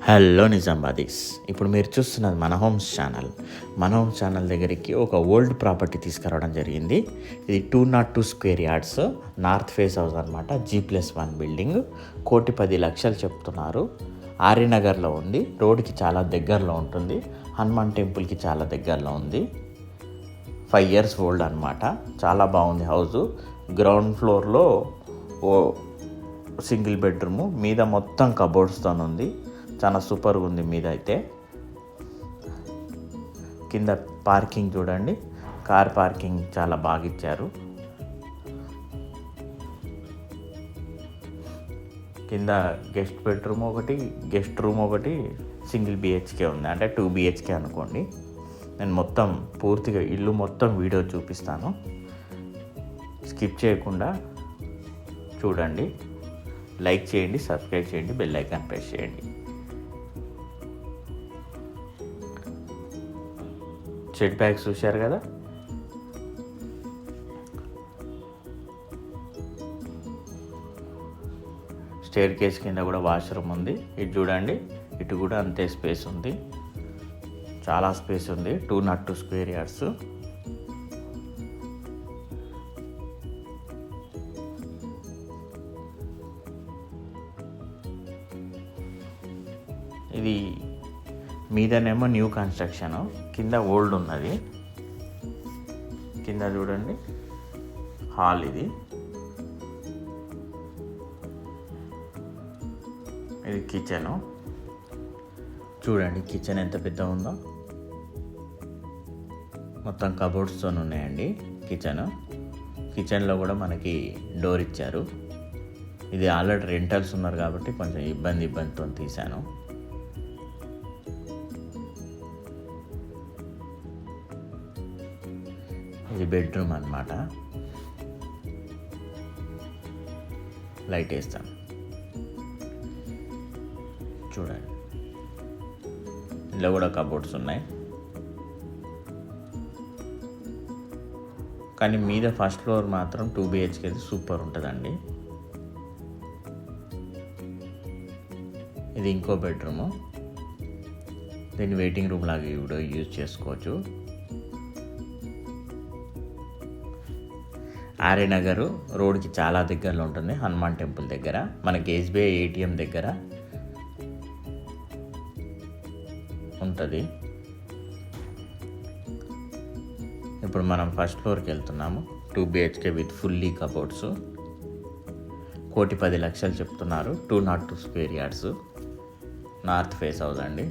Hello నిజామాబాదీస్, ఇప్పుడు మీరు చూస్తున్నది మన హోమ్స్ ఛానల్. మన హోమ్స్ ఛానల్ దగ్గరికి ఒక ఓల్డ్ ప్రాపర్టీ తీసుకురావడం జరిగింది. ఇది 202 square yards north face house అనమాట. G+1 building. 1,10,00,000 చెప్తున్నారు. ఆర్యనగర్లో ఉంది. రోడ్కి చాలా దగ్గరలో ఉంటుంది. హనుమాన్ టెంపుల్కి చాలా దగ్గరలో ఉంది. 5 years ఓల్డ్ అనమాట. చాలా బాగుంది హౌజు. గ్రౌండ్ ఫ్లోర్లో సింగిల్ బెడ్రూము, మీద మొత్తం కబోర్డ్స్తో ఉంది. చాలా సూపర్గా ఉంది. మీద అయితే కింద పార్కింగ్ చూడండి, కార్ పార్కింగ్ చాలా బాగా ఇచ్చారు. కింద గెస్ట్ బెడ్రూమ్ ఒకటి, గెస్ట్ రూమ్ ఒకటి, సింగిల్ బిహెచ్కే ఉంది. అంటే 2 BHK అనుకోండి. నేను మొత్తం పూర్తిగా ఇల్లు మొత్తం వీడియో చూపిస్తాను, స్కిప్ చేయకుండా చూడండి. లైక్ చేయండి, సబ్స్క్రైబ్ చేయండి, బెల్ ఐకాన్ ప్రెస్ చేయండి. సెట్ బ్యాగ్స్ చూశారు కదా, స్టేర్ కేస్ కింద కూడా వాష్రూమ్ ఉంది. ఇటు చూడండి, ఇటు కూడా అంతే స్పేస్ ఉంది. చాలా స్పేస్ ఉంది. 202 స్క్వేర్ యార్డ్స్. ఇది మీదనేమో న్యూ కన్స్ట్రక్షన్, కింద ఓల్డ్ ఉన్నది. కింద చూడండి హాల్. ఇది కిచెను. చూడండి కిచెన్ ఎంత పెద్ద ఉందో. మొత్తం కబోర్డ్స్తో ఉన్నాయండి కిచెన్లో కూడా మనకి డోర్ ఇచ్చారు. ఇది ఆల్రెడీ రెంటల్స్ ఉన్నారు కాబట్టి కొంచెం ఇబ్బందితో తీశాను. ఇది బెడ్రూమ్ అన్నమాట. లైట్ వేస్తాను చూడండి. ఇందులో కూడా కబోర్డ్స్ ఉన్నాయి. కానీ మీద ఫస్ట్ ఫ్లోర్ మాత్రం 2 BHK సూపర్ ఉంటుందండి. ఇది ఇంకో బెడ్రూము. దీన్ని వెయిటింగ్ రూమ్ లాగా కూడా యూజ్ చేసుకోవచ్చు. ఆర్యనగర్ రోడ్కి చాలా దగ్గరలో ఉంటుంది. హనుమాన్ టెంపుల్ దగ్గర, మనకి SBI ATM దగ్గర ఉంటుంది. ఇప్పుడు మనం ఫస్ట్ ఫ్లోర్కి వెళ్తున్నాము. 2 BHK విత్ ఫుల్లీ కబోర్డ్స్. 1,10,00,000 చెప్తున్నారు. 202 square yards north face house అండి.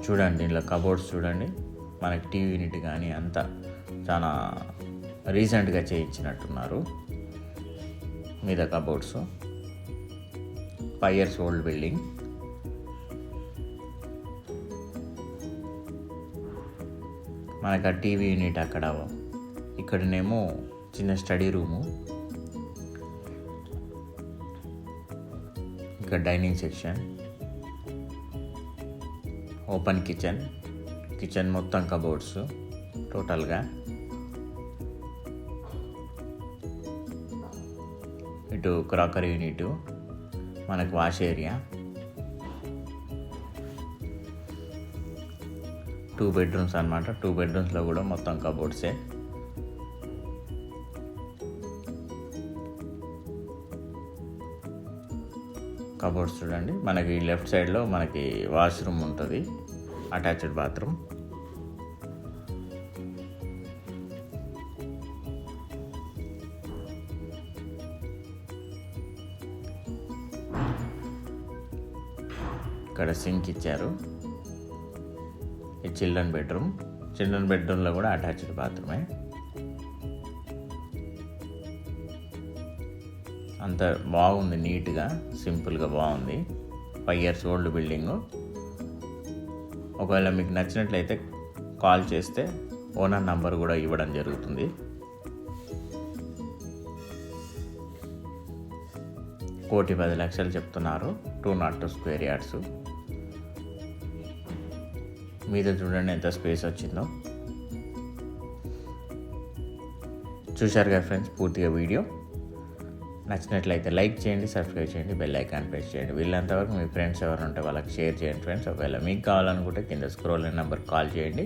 చూడండి ఇలా కబోర్డ్స్ చూడండి. మనకి టీవీ యూనిట్ కానీ అంతా చాలా రీసెంట్గా చేయించినట్టున్నారు. మీద కబోర్డ్స్. 5 years old building. మనకు ఆ టీవీ యూనిట్ అక్కడ, ఇక్కడనేమో చిన్న స్టడీ రూము, ఇక్కడ డైనింగ్ సెక్షన్, ఓపెన్ కిచెన్ మొత్తం కబోర్డ్స్ టోటల్గా. ఇటు క్రాకరీ యూనిట్, మనకు వాష్ ఏరియా. 2 bedrooms అనమాట. 2 bedroomsలో కూడా మొత్తం కబోర్డ్సే. కబోర్డ్స్ చూడండి. మనకి లెఫ్ట్ సైడ్లో మనకి వాష్రూమ్ ఉంటుంది, అటాచ్డ్ బాత్రూమ్. ఇక్కడ సింక్ ఇచ్చారు. ఈ చిల్డ్రన్ బెడ్రూమ్లో కూడా అటాచ్డ్ బాత్రూమే. అంత బాగుంది, నీట్గా సింపుల్గా బాగుంది. 5 years ఓల్డ్ బిల్డింగు. ఒకవేళ మీకు నచ్చినట్లయితే కాల్ చేస్తే ఓనర్ నంబర్ కూడా ఇవ్వడం జరుగుతుంది. 1,10,00,000 చెప్తున్నారు. 202 స్క్వేర్ యార్డ్స్. మీద చూడండి ఎంత స్పేస్ వచ్చిందో. చూశారు కదా ఫ్రెండ్స్ పూర్తిగా వీడియో. నచ్చినట్లయితే లైక్ చేయండి, సబ్స్క్రైబ్ చేయండి, బెల్ ఐకాన్ ప్రెస్ చేయండి. వీళ్ళంతవరకు మీ ఫ్రెండ్స్ ఎవరు ఉంటే వాళ్ళకి షేర్ చేయండి ఫ్రెండ్స్. ఒకవేళ మీకు కావాలనుకుంటే కింద స్క్రోల్ అయిన నెంబర్ కాల్ చేయండి.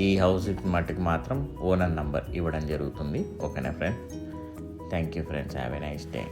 ఈ హౌస్ మట్టుకు మాత్రం ఓనర్ నెంబర్ ఇవ్వడం జరుగుతుంది. ఓకేనా friends? Thank you friends. Have a nice day.